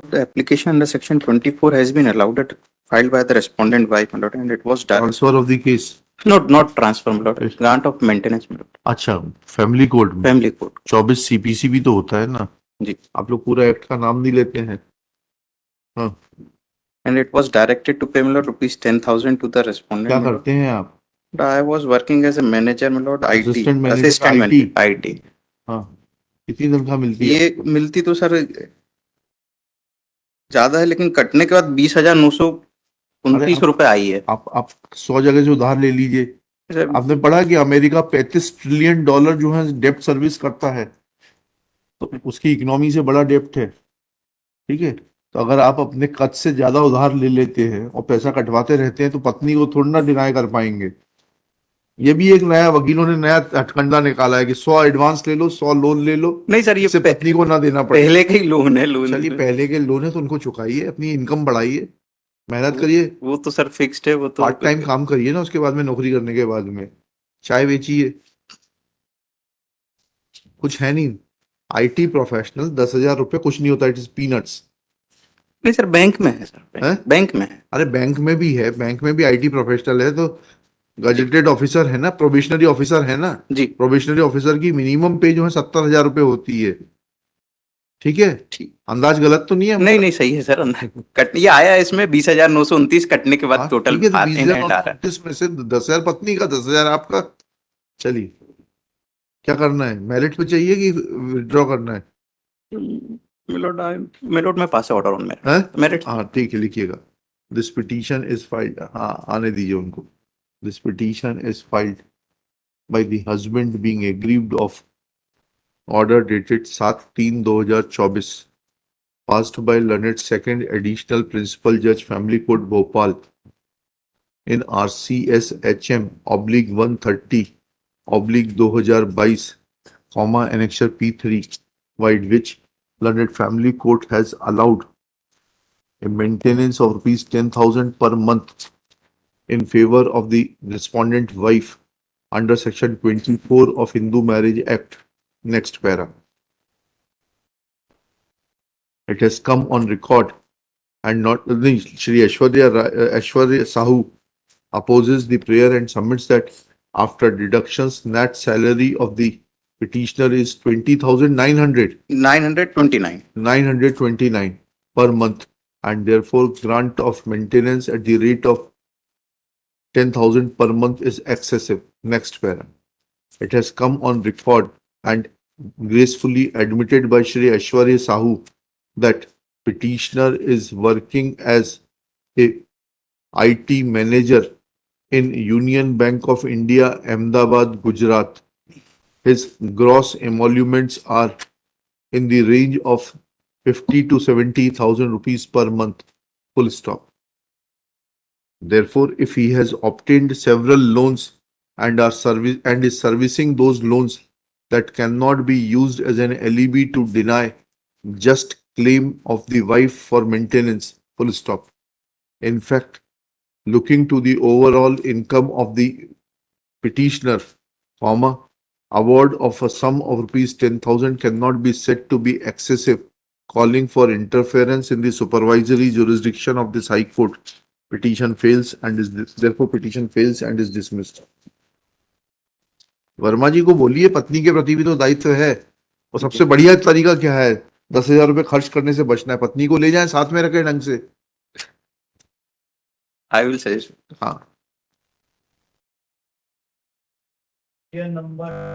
The application under section 24 has been allowed at filed by the respondent wife, my lord, and it was done. Transfer of the case, Not transfer, my lord. Yes. Grant of maintenance, my lord. अच्छा family court में Family court. 24 CPC भी तो होता है ना जी. आप लोग पूरा एक्ट का नाम नहीं लेते हैं हाँ And it was directed to pay, my lord, rupees 10,000 to the respondent. क्या my lord. करते हैं आप I was working as a manager, my lord, IT. Assistant manager, Assistant IT. manager, IT. हाँ कितनी तनख्वाह मिलती है ये मिलती तो सर ज्यादा है, लेकिन कटने के बाद 20,929 अरे रुपए आई है. आप 100 जगह से उधार ले लीजिए सर, आपने पढ़ा कि अमेरिका 35 ट्रिलियन डॉलर जो है डेप्ट सर्विस करता है तो उसकी इकोनॉमी से बड़ा डेप्ट है ठीक है तो अगर आप अपने कद से ज्यादा उधार ले लेते हैं और पैसा कटवाते रहते हैं तो पत्नी को थोड़ा ना डिनाई कर पाएंगे ये भी एक नया वकीलों ने नया हथकंडा निकाला है कि 100 एडवांस ले लो 100 लोन ले लो नहीं सर, ये इससे पत्नी को ना देना पड़े पहले का ही लोन है. लोन चलिए पहले के लोन है तो उनको चुकाइए अपनी इनकम बढ़ाइए मेहनत करिए वो तो सर फिक्स्ड है. वो तो पार्ट टाइम काम करिए ना उसके बाद में नौकरी करने के बाद में चाय बेचिए कुछ है नहीं आईटी प्रोफेशनल 10,000 रुपए कुछ नहीं होता इट इज पीनट्स नहीं सर, बैंक में है सर. हैं? बैंक में है. अरे बैंक में भी है बैंक में भी आईटी प्रोफेशनल है तो गजेटेड ऑफिसर है ना प्रोबेशनरी ऑफिसर है ना जी. प्रोबेशनरी ऑफिसर की मिनिमम पे जो है 70,000 रुपए होती है ठीक है ठीक. अंदाज गलत तो नहीं है नहीं नहीं, सही है सर. कट ये आया है इसमें 20,929 कटने के बाद हाँ, टोटल ठीक है तो आते हैं, 20,000 आ रहा है. में से 10,000 पत्नी का 10,000 आपका चलिए क्या करना है मेरिट पे चाहिए कि विड्रॉ करना है मेलोड में पास है ऑर्डर ऑन मेरिट. हाँ ठीक है लिखिएगा दिस पिटीशन इज फाइल्ड हाँ आने दीजिए उनको this petition is filed by the husband being aggrieved of order dated 7/3/2024 passed by learned second additional principal judge family court Bhopal in RCS HM /130/2022 annexure P3 by which learned family court has allowed a maintenance of rupees 10,000 per month in favor of the respondent wife under section 24 of Hindu Marriage Act. Next para. It has come on record and not Shri Aishwarya Sahu opposes the prayer and submits that after deductions net salary of the petitioner is 20,900 929. per month and therefore grant of maintenance at the rate of 10,000 per month is excessive. Next para. It has come on record and gracefully admitted by Shri Aishwarya Sahu that petitioner is working as a IT manager in Union Bank of India, Ahmedabad, Gujarat. His gross emoluments are in the range of 50 to 70,000 rupees per month. Full stop. Therefore, if he has obtained several loans and is servicing those loans that cannot be used as an alibi to deny just claim of the wife for maintenance. Full stop. In fact, looking to the overall income of the petitioner, award of a sum of rupees 10,000 cannot be said to be excessive, calling for interference in the supervisory jurisdiction of this High Court. Petition fails and is therefore petition fails and is dismissed. Verma ji को बोलिए पत्नी के प्रति भी तो दायित्व है और सबसे बढ़िया तरीका क्या है 10,000 रुपए खर्च करने से बचना है पत्नी को ले जाएं साथ में रखें ढंग से आई विल सजेस्ट. हाँ